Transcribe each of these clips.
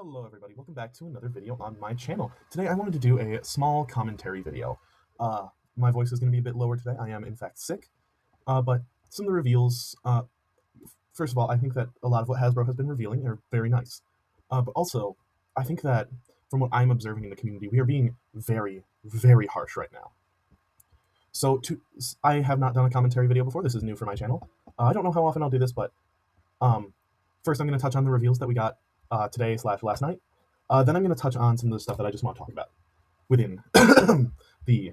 Hello everybody, welcome back to another video on my channel. Today I wanted to do a small commentary video. My voice is going to be a bit lower today. I am in fact sick, but some of the reveals, first of all, I think that a lot of what Hasbro has been revealing are very nice. But also, I think that from what I'm observing in the community, we are being very, very harsh right now. I have not done a commentary video before. This is new for my channel. I don't know how often I'll do this, but first I'm going to touch on the reveals that we got today/last night. Then I'm going to touch on some of the stuff that I just want to talk about within the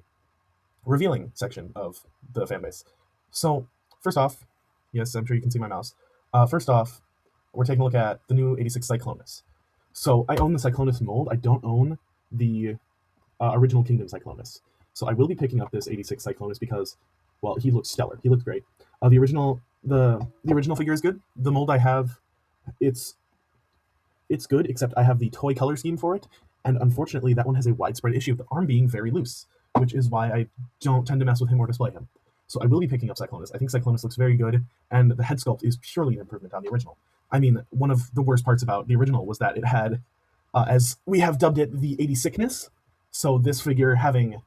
revealing section of the fanbase. So, first off, yes, I'm sure you can see my mouse. First off, we're taking a look at the new 86 Cyclonus. So, I own the Cyclonus mold. I don't own the original Kingdom Cyclonus. So, I will be picking up this 86 Cyclonus because, well, he looks stellar. He looks great. The original figure is good. The mold I have, it's good, except I have the toy color scheme for it, and unfortunately that one has a widespread issue of the arm being very loose, which is why I don't tend to mess with him or display him. So I will be picking up Cyclonus. I think Cyclonus looks very good, and the head sculpt is surely an improvement on the original. I mean, one of the worst parts about the original was that it had, as we have dubbed it, the 80 sickness, so this figure having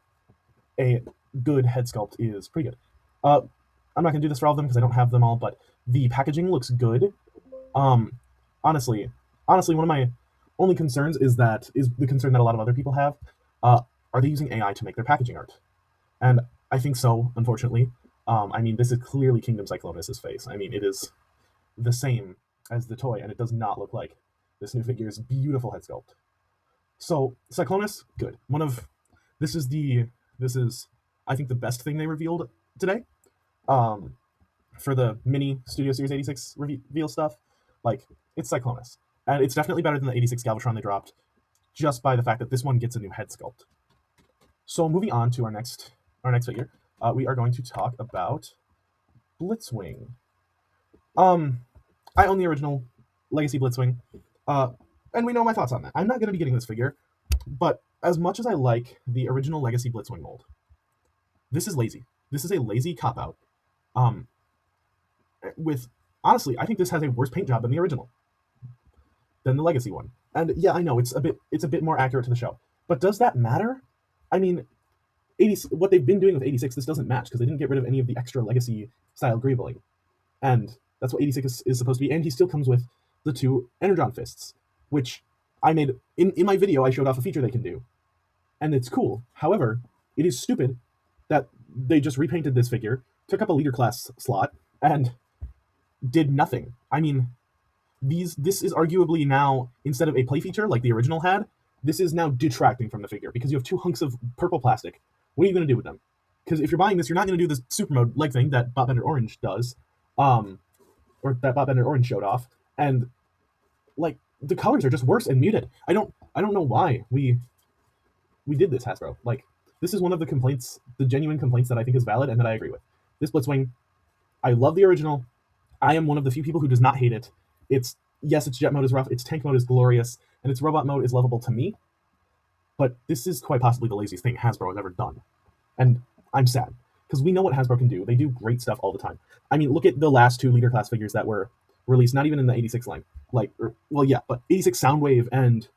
a good head sculpt is pretty good. I'm not going to do this for all of them because I don't have them all, but the packaging looks good. Honestly, one of my only concerns is the concern that a lot of other people have. Are they using AI to make their packaging art? And I think so, unfortunately. I mean, this is clearly Kingdom Cyclonus' face. I mean, it is the same as the toy, and it does not look like this new figure's beautiful head sculpt. So, Cyclonus, good. This is, I think, the best thing they revealed today. For the mini Studio Series 86 reveal stuff, like, it's Cyclonus. And it's definitely better than the 86 Galvatron they dropped, just by the fact that this one gets a new head sculpt. So moving on to our next figure, we are going to talk about Blitzwing. I own the original Legacy Blitzwing, and we know my thoughts on that. I'm not going to be getting this figure, but as much as I like the original Legacy Blitzwing mold, this is lazy. This is a lazy cop-out. Honestly, I think this has a worse paint job than the original, than the Legacy one. And yeah, I know it's a bit more accurate to the show, but does that matter? I mean, what they've been doing with 86, this doesn't match because they didn't get rid of any of the extra Legacy style greebling, and that's what 86 is supposed to be. And he still comes with the two Energon fists, which I made in my video. I showed off a feature they can do, and it's cool. However, it is stupid that they just repainted this figure, took up a leader class slot, and did nothing. I mean, this is arguably now, instead of a play feature like the original had, this is now detracting from the figure because you have two hunks of purple plastic. What are you going to do with them? Because if you're buying this, you're not going to do this super mode leg thing that Botbender Orange does, or that Botbender Orange showed off, and like the colors are just worse and muted. I don't know why we did this, Hasbro. Like, this is one of the complaints, the genuine complaints that I think is valid and that I agree with. This Blitzwing, I love the original. I am one of the few people who does not hate it. Yes, its jet mode is rough, its tank mode is glorious, and its robot mode is lovable to me, but this is quite possibly the laziest thing Hasbro has ever done. And I'm sad, because we know what Hasbro can do. They do great stuff all the time. I mean, look at the last two leader class figures that were released, not even in the 86 line. But 86 Soundwave and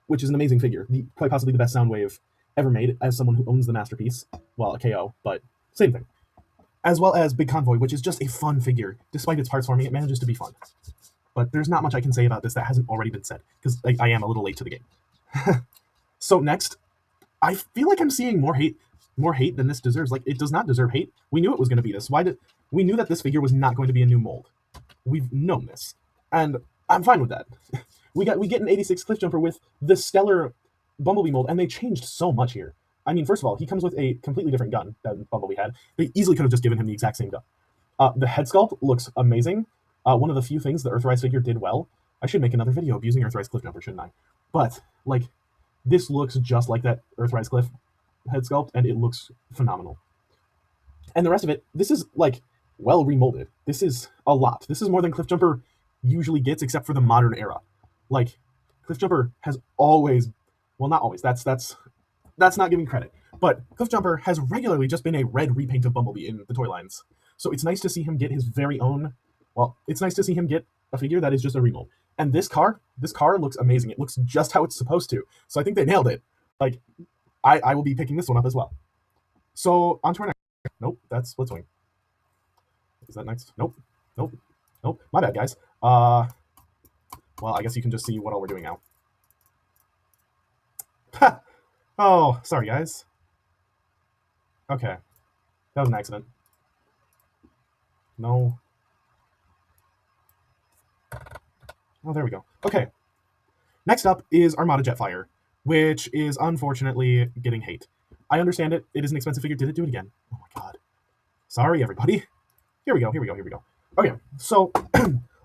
which is an amazing figure, quite possibly the best Soundwave ever made, as someone who owns the Masterpiece. Well, a KO, but same thing. As well as Big Convoy, which is just a fun figure. Despite its parts forming, it manages to be fun. But there's not much I can say about this that hasn't already been said, because I am a little late to the game. So next, I feel like I'm seeing more hate than this deserves. Like, it does not deserve hate. We knew it was going to be this. We knew that this figure was not going to be a new mold. We've known this, and I'm fine with that. We get an 86 Cliffjumper with the stellar Bumblebee mold, and they changed so much here. I mean, first of all, he comes with a completely different gun than Bumblebee had. They easily could have just given him the exact same gun. The head sculpt looks amazing. One of the few things the Earthrise figure did well. I should make another video of using Earthrise Cliffjumper, shouldn't I? But, like, this looks just like that Earthrise Cliff head sculpt, and it looks phenomenal. And the rest of it, this is, like, well remolded. This is a lot. This is more than Cliffjumper usually gets, except for the modern era. Like, Cliffjumper has always, well, not always, that's not giving credit, but Cliffjumper has regularly just been a red repaint of Bumblebee in the toy lines. So it's nice to see him get his very own, well, it's nice to see him get a figure that is just a remold. And this car looks amazing. It looks just how it's supposed to. So I think they nailed it. Like, I will be picking this one up as well. So on to our next. Nope, that's Splitswing. Is that next? Nope. Nope. Nope. My bad, guys. Well, I guess you can just see what all we're doing now. Ha! Oh, sorry, guys. Okay. That was an accident. No. Oh, there we go. Okay. Next up is Armada Jetfire, which is unfortunately getting hate. I understand it. It is an expensive figure. Did it do it again? Oh my god. Sorry, everybody. Here we go. Okay, so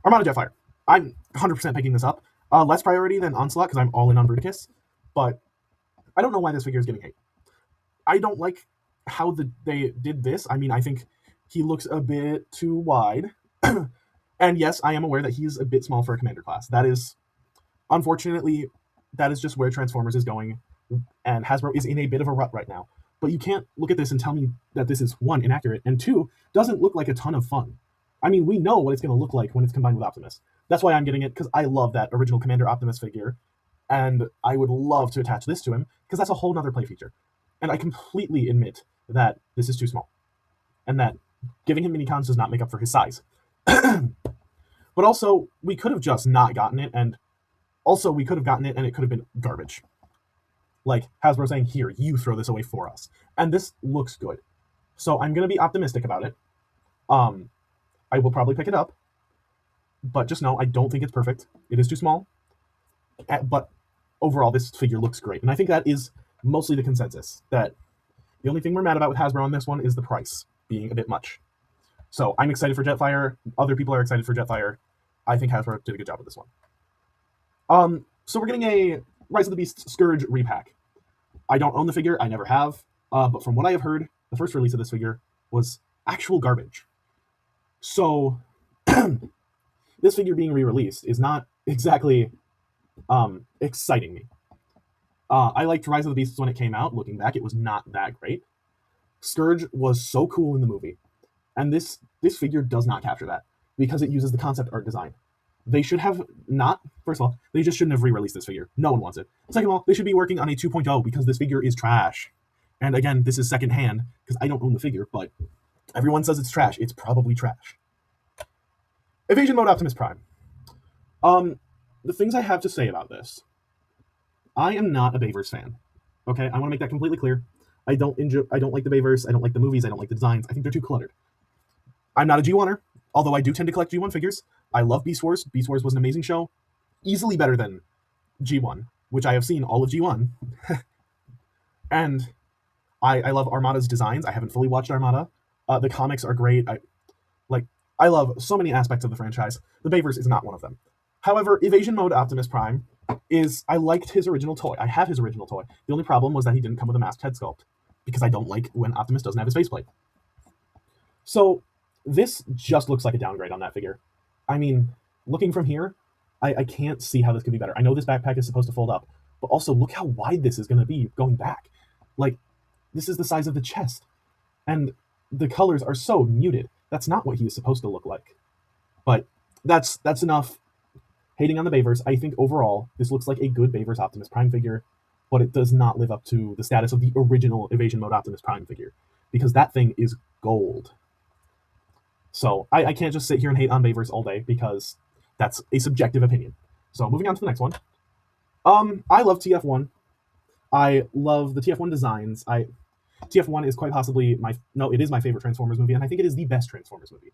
Armada Jetfire. I'm 100% picking this up. Less priority than Onslaught because I'm all in on Bruticus, but I don't know why this figure is getting hate. I don't like how they did this. I mean, I think he looks a bit too wide. And yes, I am aware that he's a bit small for a commander class. That is, unfortunately, that is just where Transformers is going, and Hasbro is in a bit of a rut right now. But you can't look at this and tell me that this is, one, inaccurate, and two, doesn't look like a ton of fun. I mean, we know what it's going to look like when it's combined with Optimus. That's why I'm getting it, because I love that original Commander Optimus figure, and I would love to attach this to him, because that's a whole nother play feature. And I completely admit that this is too small, and that giving him minicons does not make up for his size. But also, we could have just not gotten it, and also we could have gotten it and it could have been garbage. Like Hasbro saying, here, you throw this away for us. And this looks good. So I'm going to be optimistic about it. I will probably pick it up, but just know I don't think it's perfect. It is too small. But overall, this figure looks great. And I think that is mostly the consensus, that the only thing we're mad about with Hasbro on this one is the price being a bit much. So I'm excited for Jetfire. Other people are excited for Jetfire. I think Hasbro did a good job with this one. So we're getting a Rise of the Beast Scourge repack. I don't own the figure. I never have. But from what I have heard, the first release of this figure was actual garbage. So this figure being re-released is not exactly exciting me. I liked Rise of the Beasts when it came out. Looking back, it was not that great. Scourge was so cool in the movie. And this figure does not capture that, because it uses the concept art design. They should have not, first of all, they just shouldn't have re-released this figure. No one wants it. Second of all, they should be working on a 2.0 because this figure is trash. And again, this is secondhand because I don't own the figure, but everyone says it's trash. It's probably trash. Evasion Mode Optimus Prime. The things I have to say about this. I am not a Bayverse fan. Okay, I want to make that completely clear. I don't like the Bayverse. I don't like the movies. I don't like the designs. I think they're too cluttered. I'm not a G1er, although I do tend to collect G1 figures. I love Beast Wars. Beast Wars was an amazing show. Easily better than G1, which I have seen all of G1. And I love Armada's designs. I haven't fully watched Armada. The comics are great. I love so many aspects of the franchise. The Bayverse is not one of them. However, Evasion Mode Optimus Prime is, I liked his original toy. I have his original toy. The only problem was that he didn't come with a masked head sculpt, because I don't like when Optimus doesn't have his faceplate. So this just looks like a downgrade on that figure. I mean, looking from here, I can't see how this could be better. I know this backpack is supposed to fold up, but also look how wide this is going to be going back. Like, this is the size of the chest, and the colors are so muted. That's not what he is supposed to look like. But that's enough hating on the Bayverse. I think overall, this looks like a good Bayverse Optimus Prime figure, but it does not live up to the status of the original Evasion Mode Optimus Prime figure, because that thing is gold. So I can't just sit here and hate on Bayverse all day, because that's a subjective opinion. So moving on to the next one. I love TF1. I love the TF1 designs. TF1 is quite possibly it is my favorite Transformers movie, and I think it is the best Transformers movie.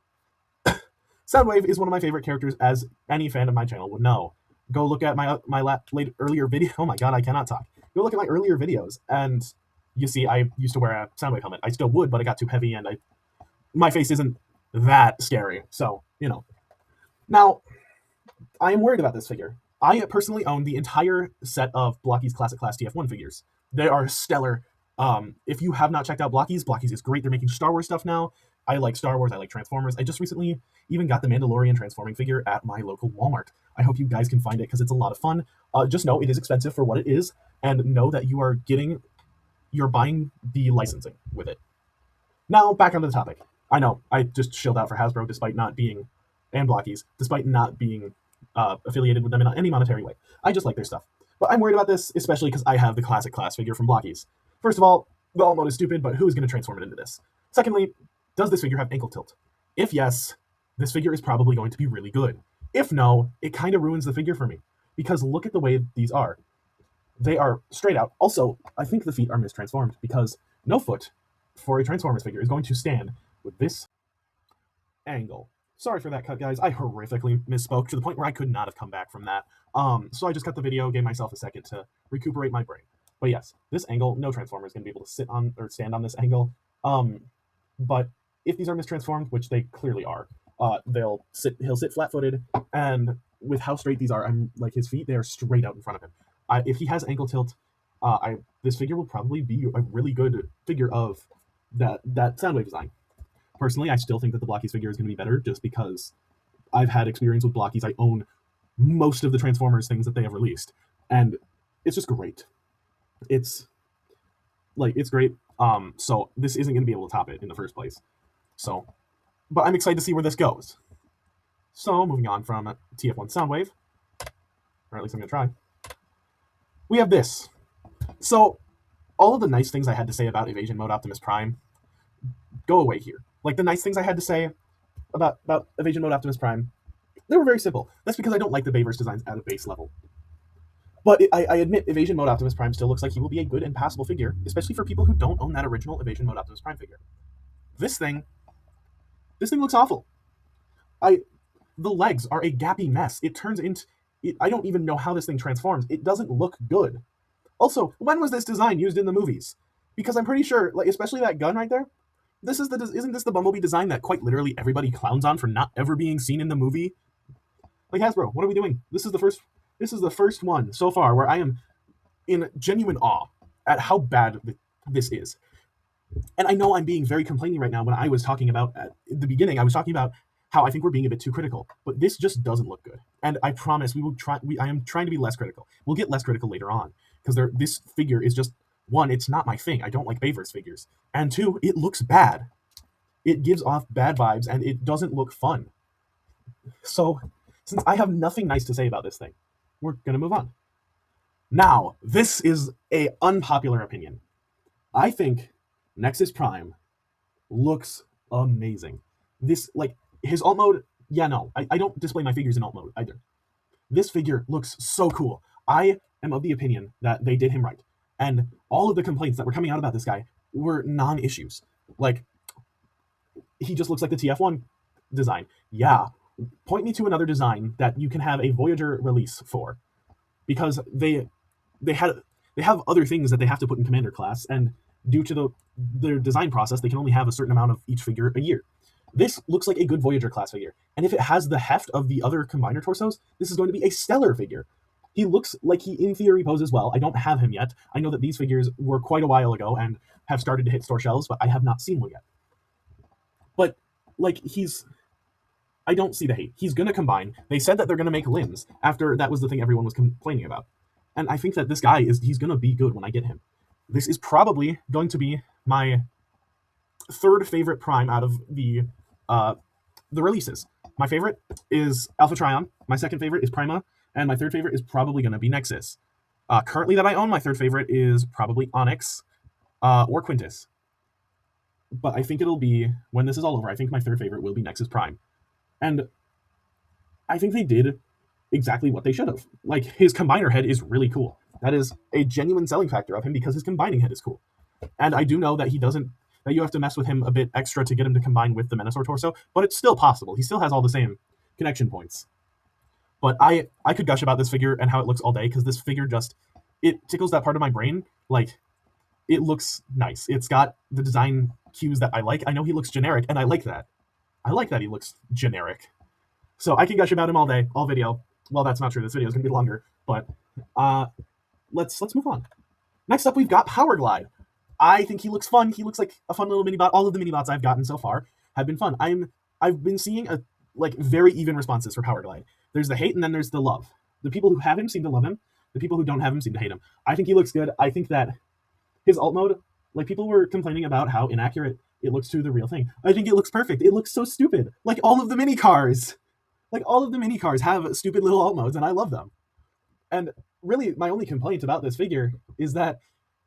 Soundwave is one of my favorite characters, as any fan of my channel would know. Go look at my earlier video. Oh my god, I cannot talk. Go look at my earlier videos, and you see I used to wear a Soundwave helmet. I still would, but it got too heavy, and my face isn't that scary. So, you know. Now, I am worried about this figure. I personally own the entire set of Blocky's Classic Class TF1 figures. They are stellar. If you have not checked out Blocky's is great. They're making Star Wars stuff now. I like Star Wars. I like Transformers. I just recently even got the Mandalorian transforming figure at my local Walmart. I hope you guys can find it, because it's a lot of fun. Just know it is expensive for what it is, and know that you're buying the licensing with it. Now, back onto the topic. I know, I just shilled out for Hasbro despite not being, and Blocky's, despite not being affiliated with them in any monetary way. I just like their stuff. But I'm worried about this, especially because I have the classic class figure from Blockies. First of all, the alt mode is stupid, but who's going to transform it into this? Secondly, does this figure have ankle tilt? If yes, this figure is probably going to be really good. If no, it kind of ruins the figure for me. Because look at the way these are. They are straight out. Also, I think the feet are mistransformed because no foot for a Transformers figure is going to stand with this angle. Sorry for that cut, guys. I horrifically misspoke to the point where I could not have come back from that. So I just cut the video, gave myself a second to recuperate my brain. But yes, this angle, no Transformer is going to be able to sit on or stand on this angle. But if these are mistransformed, which they clearly are, he'll sit flat-footed, and with how straight these are, I'm like his feet, they are straight out in front of him. If he has ankle tilt, this figure will probably be a really good figure of that Soundwave design. Personally, I still think that the Blockies figure is going to be better just because I've had experience with Blockies. I own most of the Transformers things that they have released, and it's just great. It's great. So this isn't going to be able to top it in the first place. So, but I'm excited to see where this goes. So moving on from TF1 Soundwave, or at least I'm going to try. We have this. So all of the nice things I had to say about Evasion Mode Optimus Prime go away here. Like the nice things I had to say about Evasion Mode Optimus Prime, they were very simple. That's because I don't like the Bayverse designs at a base level. But I admit Evasion Mode Optimus Prime still looks like he will be a good and passable figure, especially for people who don't own that original Evasion Mode Optimus Prime figure. This thing looks awful. The legs are a gappy mess. It turns into... I don't even know how this thing transforms. It doesn't look good. Also, when was this design used in the movies? Because I'm pretty sure, like especially that gun right there, isn't this the Bumblebee design that quite literally everybody clowns on for not ever being seen in the movie? Like, Hasbro, what are we doing? This is the first one so far where I am in genuine awe at how bad this is. And I know I'm being very complaining right now. When I was talking about at the beginning, I was talking about how I think we're being a bit too critical, but this just doesn't look good. And I promise we will try. I am trying to be less critical. We'll get less critical later on because this figure is just, one, it's not my thing. I don't like Bayverse figures, and two, it looks bad. It gives off bad vibes, and it doesn't look fun. So, since I have nothing nice to say about this thing, we're gonna move on. Now, this is a unpopular opinion. I think Nexus Prime looks amazing. This, like, his alt mode, yeah, no, I don't display my figures in alt mode either. This figure looks so cool. I am of the opinion that they did him right. And all of the complaints that were coming out about this guy were non-issues. Like, he just looks like the TF1 design. Yeah, point me to another design that you can have a Voyager release for. Because they have other things that they have to put in Commander class, and due to their design process, they can only have a certain amount of each figure a year. This looks like a good Voyager class figure, and if it has the heft of the other Combiner torsos, this is going to be a stellar figure. He looks like he, in theory, poses well. I don't have him yet. I know that these figures were quite a while ago and have started to hit store shelves, but I have not seen one yet. But, like, I don't see the hate. He's going to combine. They said that they're going to make limbs after that was the thing everyone was complaining about. And I think that this guy he's going to be good when I get him. This is probably going to be my third favorite Prime out of the releases. My favorite is Alpha Trion. My second favorite is Prima. And my third favorite is probably going to be Nexus. Currently that I own, my third favorite is probably Onyx or Quintus. But I think it'll be, when this is all over, I think my third favorite will be Nexus Prime. And I think they did exactly what they should have. Like, his combiner head is really cool. That is a genuine selling factor of him because his combining head is cool. And I do know that that you have to mess with him a bit extra to get him to combine with the Menasor torso, but it's still possible. He still has all the same connection points. But I could gush about this figure and how it looks all day because this figure it tickles that part of my brain. Like, it looks nice. It's got the design cues that I like. I know he looks generic, and I like that. I like that he looks generic. So I can gush about him all day, all video. Well, that's not true. This video is going to be longer, but let's move on. Next up, we've got Power Glide. I think he looks fun. He looks like a fun little mini-bot. All of the mini-bots I've gotten so far have been fun. I've been seeing very even responses for Power Glide. There's the hate, and then there's the love. The people who have him seem to love him. The people who don't have him seem to hate him. I think he looks good. I think that his alt mode, like, people were complaining about how inaccurate it looks to the real thing. I think it looks perfect. It looks so stupid. Like all of the mini cars. Like, all of the mini cars have stupid little alt modes, and I love them. And really, my only complaint about this figure is that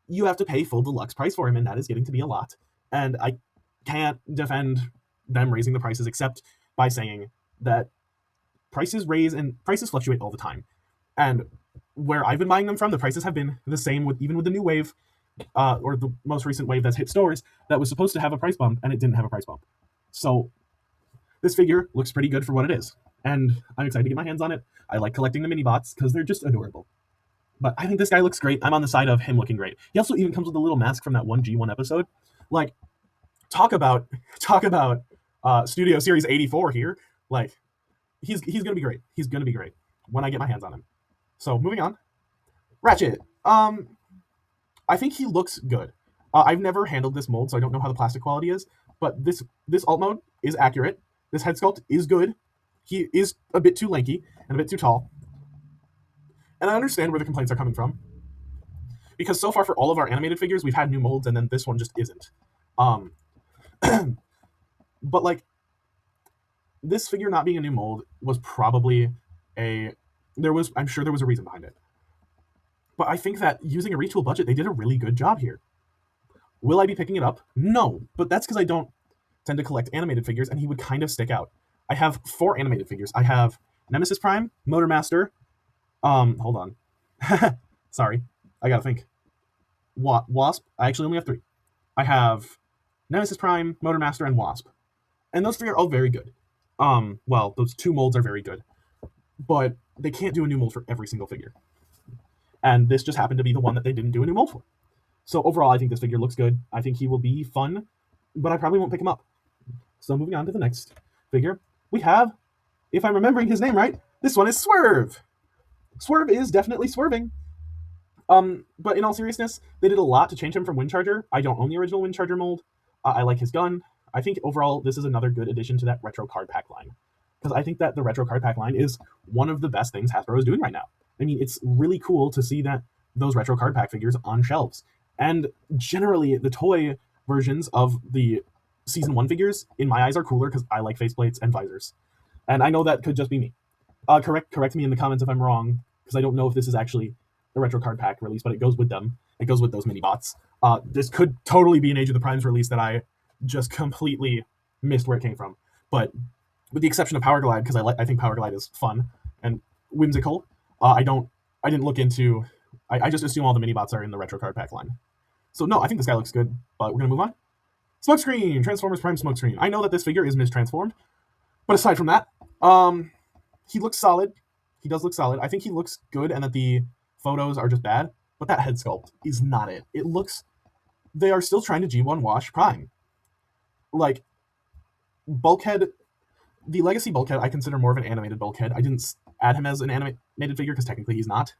you have to pay full deluxe price for him, and that is getting to be a lot. And I can't defend them raising the prices except by saying that prices raise and prices fluctuate all the time. And where I've been buying them from, the prices have been the same with even with the new wave, or the most recent wave that's hit stores that was supposed to have a price bump and it didn't have a price bump. So this figure looks pretty good for what it is, and I'm excited to get my hands on it. I like collecting the mini bots because they're just adorable. But I think this guy looks great. I'm on the side of him looking great. He also even comes with a little mask from that one G1 episode. Like, talk about Studio Series 84 here. Like, he's gonna be great. He's gonna be great when I get my hands on him. So moving on, Ratchet. I think he looks good. I've never handled this mold, so I don't know how the plastic quality is. But this alt mode is accurate. This head sculpt is good. He is a bit too lanky and a bit too tall. And I understand where the complaints are coming from. Because so far for all of our animated figures, we've had new molds, and then this one just isn't. But like, this figure not being a new mold was probably I'm sure there was a reason behind it. But I think that using a retool budget, they did a really good job here. Will I be picking it up? No, but that's because I don't tend to collect animated figures, and he would kind of stick out. I have 4 animated figures. I have Nemesis Prime, Motormaster. Hold on. Sorry, I gotta think. Wasp. I actually only have 3. I have Nemesis Prime, Motormaster, and Wasp, and those 3 are all very good. Well, those 2 molds are very good, but they can't do a new mold for every single figure. And this just happened to be the one that they didn't do a new mold for. So overall, I think this figure looks good. I think he will be fun, but I probably won't pick him up. So moving on to the next figure, we have, if I'm remembering his name right, this one is Swerve. Swerve is definitely swerving. But in all seriousness, they did a lot to change him from Windcharger. I don't own the original Windcharger mold. I like his gun. I think overall, this is another good addition to that retro card pack line. Because I think that the retro card pack line is one of the best things Hasbro is doing right now. I mean, it's really cool to see that those retro card pack figures on shelves. And generally, the toy versions of the Season 1 figures, in my eyes, are cooler because I like faceplates and visors. And I know that could just be me. Correct me in the comments if I'm wrong, because I don't know if this is actually a retro card pack release, but it goes with them. It goes with those mini bots. This could totally be an Age of the Primes release that I just completely missed where it came from. But with the exception of Power Glide, because I think Power Glide is fun and whimsical, I didn't look into. I just assume all the mini bots are in the retro card pack line. So no, I think this guy looks good, but we're gonna move on. Smokescreen, Transformers Prime Smokescreen. I know that this figure is mistransformed, but aside from that, he looks solid. He does look solid. I think he looks good, and that the photos are just bad, but that head sculpt is not it. It looks, they are still trying to G1 wash Prime. Like, Bulkhead, the Legacy Bulkhead, I consider more of an animated Bulkhead. I didn't add him as an animated figure because technically he's not.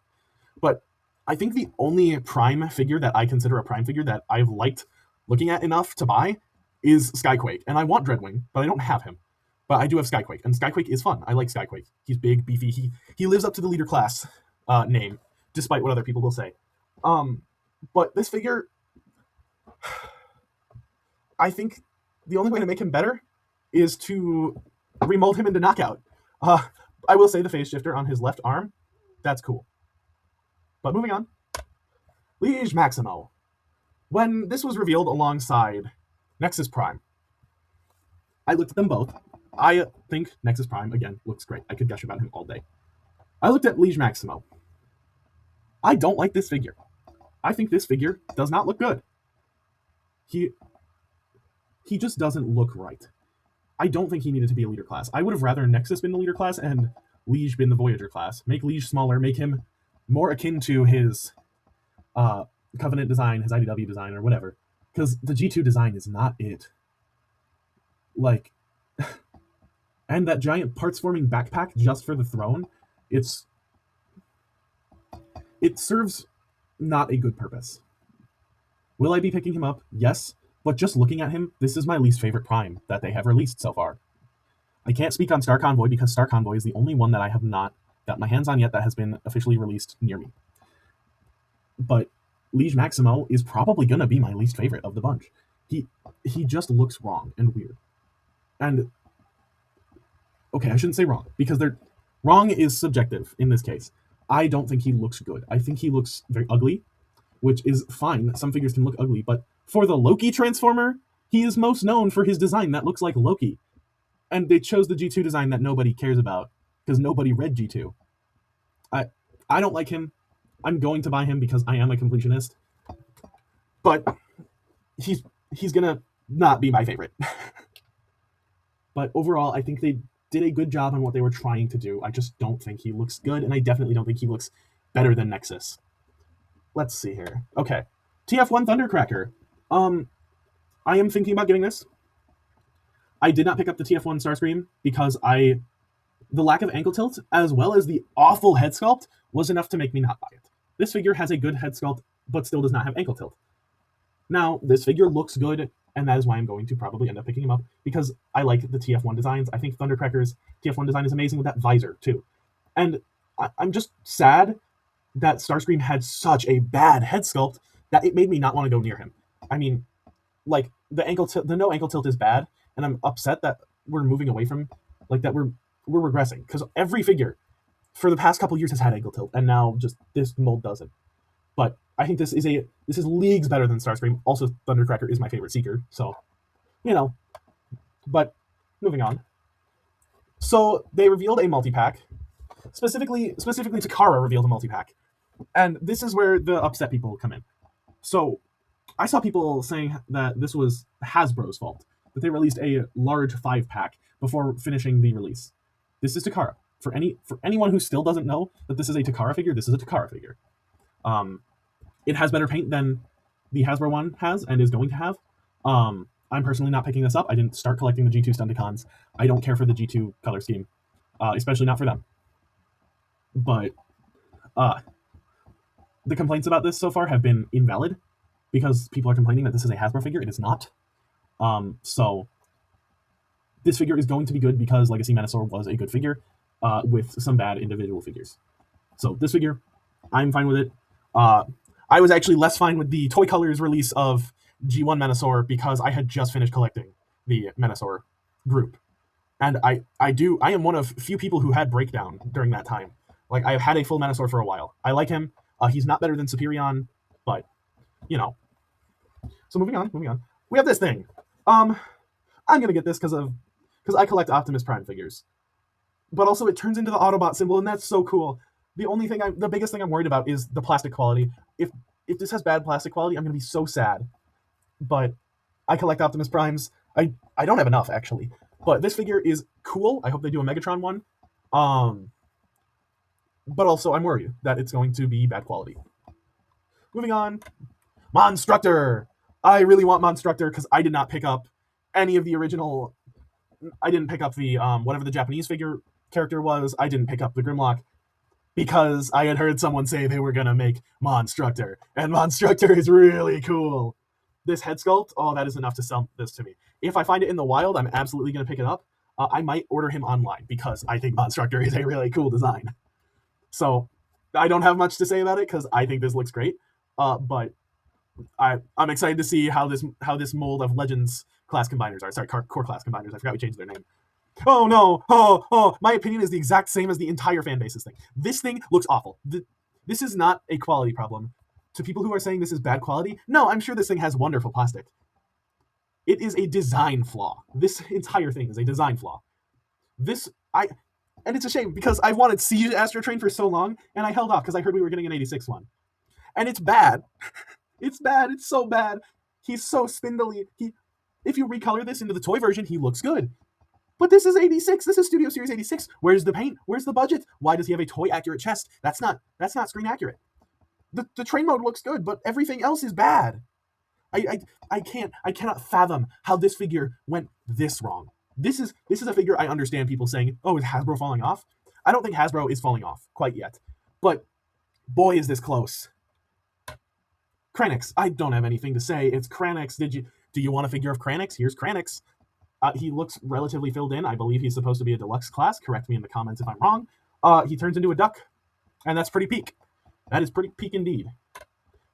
But I think the only Prime figure that I consider a Prime figure that I've liked looking at enough to buy is Skyquake. And I want Dreadwing, but I don't have him. But I do have Skyquake, and Skyquake is fun. I like Skyquake. He's big, beefy. He lives up to the leader class name, despite what other people will say. But this figure, I think the only way to make him better is to remold him into Knockout. I will say the phase shifter on his left arm, that's cool. But moving on, Liege Maximo. When this was revealed alongside Nexus Prime, I looked at them both. I think Nexus Prime, again, looks great. I could gush about him all day. I looked at Liege Maximo. I don't like this figure. I think this figure does not look good. He just doesn't look right. I don't think he needed to be a leader class. I would have rather Nexus been the leader class and Liege been the Voyager class. Make Liege smaller, make him more akin to his Covenant design, his IDW design, or whatever. Because the G2 design is not it. Like, and that giant parts-forming backpack just for the throne, it serves not a good purpose. Will I be picking him up? Yes, but just looking at him, this is my least favorite Prime that they have released so far. I can't speak on Star Convoy because Star Convoy is the only one that I have not got my hands on yet that has been officially released near me. But Liege Maximo is probably going to be my least favorite of the bunch. He just looks wrong and weird. And Okay, I shouldn't say wrong, because they're wrong is subjective in this case. I don't think he looks good. I think he looks very ugly, which is fine. Some figures can look ugly, but for the Loki Transformer, he is most known for his design that looks like Loki. And they chose the G2 design that nobody cares about because nobody read G2. I I don't like him. I'm going to buy him because I am a completionist, but he's he's gonna not be my favorite. But overall, I think they did a good job on what they were trying to do. I just don't think he looks good, and I definitely don't think he looks better than Nexus. Let's see here. Okay, TF1 Thundercracker. Um, I am thinking about getting this. I did not pick up the TF1 Starscream because the lack of ankle tilt as well as the awful head sculpt was enough to make me not buy it. This figure has a good head sculpt, but still does not have ankle tilt. Now, this figure looks good, and that is why I'm going to probably end up picking him up, because I like the TF1 designs. I think Thundercracker's TF1 design is amazing with that visor, too. And I'm just sad that Starscream had such a bad head sculpt that it made me not want to go near him. I mean, like, the no ankle tilt is bad, and I'm upset that we're moving away from, like, that we're regressing, because every figure for the past couple years has had ankle tilt, and now just this mold doesn't. But I think this is leagues better than Starscream. Also, Thundercracker is my favorite Seeker, so you know. But moving on. So they revealed a multi-pack. Specifically, Takara revealed a multi-pack, and this is where the upset people come in. So I saw people saying that this was Hasbro's fault, that they released a large 5-pack before finishing the release. This is Takara. For anyone who still doesn't know that this is a Takara figure, this is a Takara figure. It has better paint than the Hasbro one has and is going to have. I'm personally not picking this up. I didn't start collecting the G2 Stunticons. I don't care for the G2 color scheme, especially not for them. But the complaints about this so far have been invalid because people are complaining that this is a Hasbro figure. It is not. So this figure is going to be good because Legacy Menasor was a good figure with some bad individual figures. So this figure, I'm fine with it. I was actually less fine with the Toy Colors release of G1 Menasor because I had just finished collecting the Menasor group. And I am one of few people who had Breakdown during that time. Like, I've had a full Menasor for a while. I like him. He's not better than Superion, but, you know. So moving on. We have this thing. I'm going to get this because I collect Optimus Prime figures. But also it turns into the Autobot symbol, and that's so cool. The biggest thing I'm worried about is the plastic quality. If this has bad plastic quality, I'm going to be so sad. But I collect Optimus Primes. I don't have enough, actually. But this figure is cool. I hope they do a Megatron one. But also I'm worried that it's going to be bad quality. Moving on. Monstructor! I really want Monstructor because I did not pick up any of the original... I didn't pick up the, whatever the Japanese figure character was. I didn't pick up the Grimlock because I had heard someone say they were going to make Monstructor. And Monstructor is really cool. This head sculpt, that is enough to sell this to me. If I find it in the wild, I'm absolutely going to pick it up. I might order him online because I think Monstructor is a really cool design. So I don't have much to say about it because I think this looks great. But I'm excited to see how this mold of Legends class combiners are. Sorry, core class combiners. I forgot we changed their name. Oh no! Oh! My opinion is the exact same as the entire fan base's thing. This thing looks awful. This is not a quality problem. To people who are saying this is bad quality, no, I'm sure this thing has wonderful plastic. It is a design flaw. This entire thing is a design flaw. And it's a shame because I've wanted Siege Astro Train for so long, and I held off because I heard we were getting an 86 one. And it's bad. It's bad. It's so bad. He's so spindly. If you recolor this into the toy version, he looks good. But this is 86. This is Studio Series 86. Where's the paint? Where's the budget? Why does he have a toy accurate chest? That's not screen accurate. The train mode looks good, but everything else is bad. I cannot fathom how this figure went this wrong. This is a figure I understand people saying, oh, is Hasbro falling off? I don't think Hasbro is falling off quite yet. But boy, is this close. Kranix. I don't have anything to say. It's Kranix. Do you want a figure of Kranix? Here's Kranix. He looks relatively filled in. I believe he's supposed to be a deluxe class. Correct me in the comments if I'm wrong. He turns into a duck, and that's pretty peak. That is pretty peak indeed.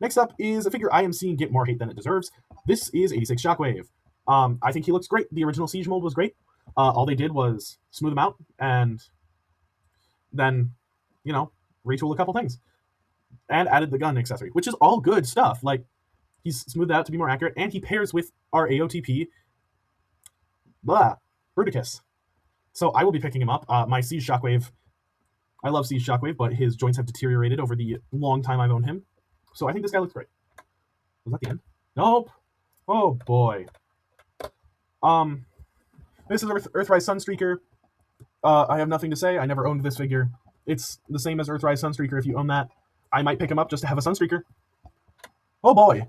Next up is a figure I am seeing get more hate than it deserves. This is 86 Shockwave. I think he looks great. The original Siege mold was great. All they did was smooth them out and then, you know, retool a couple things and added the gun accessory, which is all good stuff. Like, he's smoothed out to be more accurate, and he pairs with our AOTP, Bruticus. So I will be picking him up. My Siege Shockwave, I love Siege Shockwave, but his joints have deteriorated over the long time I've owned him. So I think this guy looks great. Was that the end? Nope. Oh boy. This is Earthrise Sunstreaker. I have nothing to say. I never owned this figure. It's the same as Earthrise Sunstreaker if you own that. I might pick him up just to have a Sunstreaker. Oh boy.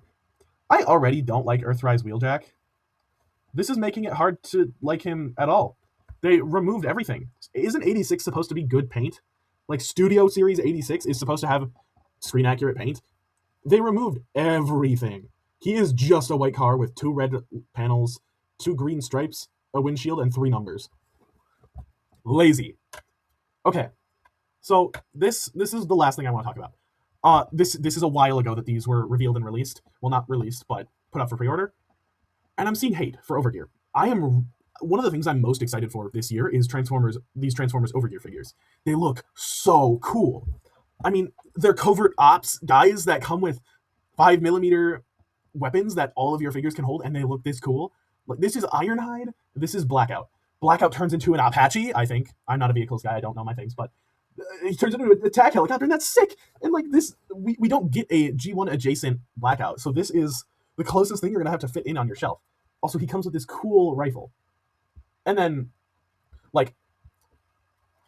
I already don't like Earthrise Wheeljack. This is making it hard to like him at all. They removed everything. Isn't 86 supposed to be good paint? Like, Studio Series 86 is supposed to have screen accurate paint. They removed everything. He is just a white car with 2 red panels, 2 green stripes, a windshield, and 3 numbers. Lazy. Okay, so this is the last thing I want to talk about. This is a while ago that these were revealed and released. Well, not released, but put up for pre-order. And I'm seeing hate for Overgear. One of the things I'm most excited for this year is these Transformers Overgear figures. They look so cool. I mean, they're covert ops guys that come with 5mm weapons that all of your figures can hold, and they look this cool. Like, this is Ironhide. This is Blackout. Blackout turns into an Apache, I think. I'm not a vehicles guy. I don't know my things, but he turns into an attack helicopter, and that's sick. And like this, we don't get a G1 adjacent Blackout, so this is the closest thing you're gonna have to fit in on your shelf. Also, he comes with this cool rifle. And then, like,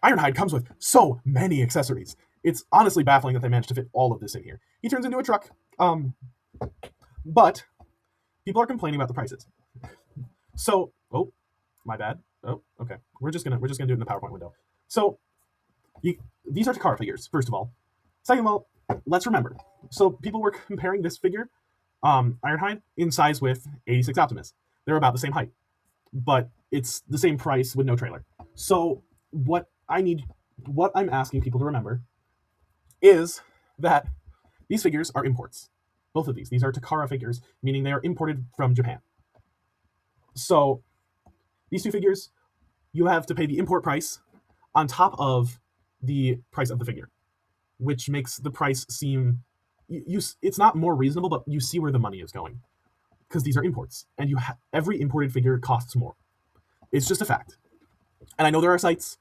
Ironhide comes with so many accessories. It's honestly baffling that they managed to fit all of this in here. He turns into a truck. But people are complaining about the prices. So, oh, my bad. Oh, okay. We're just gonna do it in the PowerPoint window. So, these are Takara figures, first of all. Second of all, let's remember. So people were comparing this figure, Ironhide, in size with 86 Optimus. They're about the same height, but it's the same price with no trailer. So what I'm asking people to remember is that these figures are imports. Both of these are Takara figures, meaning they are imported from Japan. So these 2 figures, you have to pay the import price on top of the price of the figure, which makes the price seem, it's not more reasonable, but you see where the money is going, because these are imports, and every imported figure costs more. It's just a fact. And I know there are sites,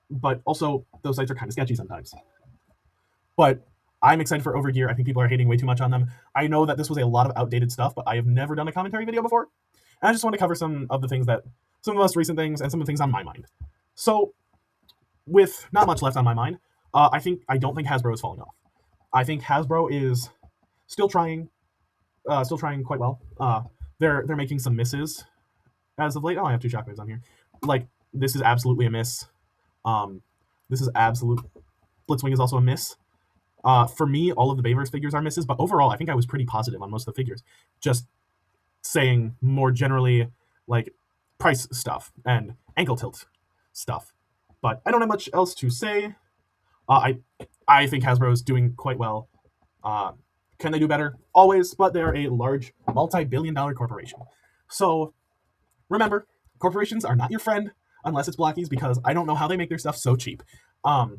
but also those sites are kind of sketchy sometimes. But I'm excited for Overgear. I think people are hating way too much on them. I know that this was a lot of outdated stuff, but I have never done a commentary video before. And I just want to cover some of the most recent things, and some of the things on my mind. So, with not much left on my mind, I don't think Hasbro is falling off. I think Hasbro is still trying quite well. They're making some misses as of late. Oh, I have 2 Shockwaves on here. Like, this is absolutely a miss. This is absolute. Blitzwing is also a miss. For me, all of the Bayverse figures are misses, but overall, I think I was pretty positive on most of the figures. Just saying more generally, like, price stuff and ankle tilt stuff. But I don't have much else to say. I think Hasbro is doing quite well. Can they do better? Always, but they're a large, multi-billion-dollar corporation. So remember, corporations are not your friend unless it's Blockies, because I don't know how they make their stuff so cheap.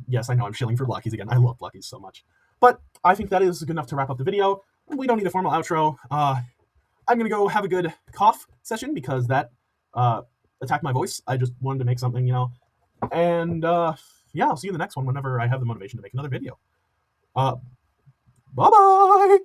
Yes, I know I'm shilling for Blockies again. I love Blockies so much. But I think that is good enough to wrap up the video. We don't need a formal outro. I'm going to go have a good cough session, because that attacked my voice. I just wanted to make something, And yeah, I'll see you in the next one whenever I have the motivation to make another video. Bye-bye!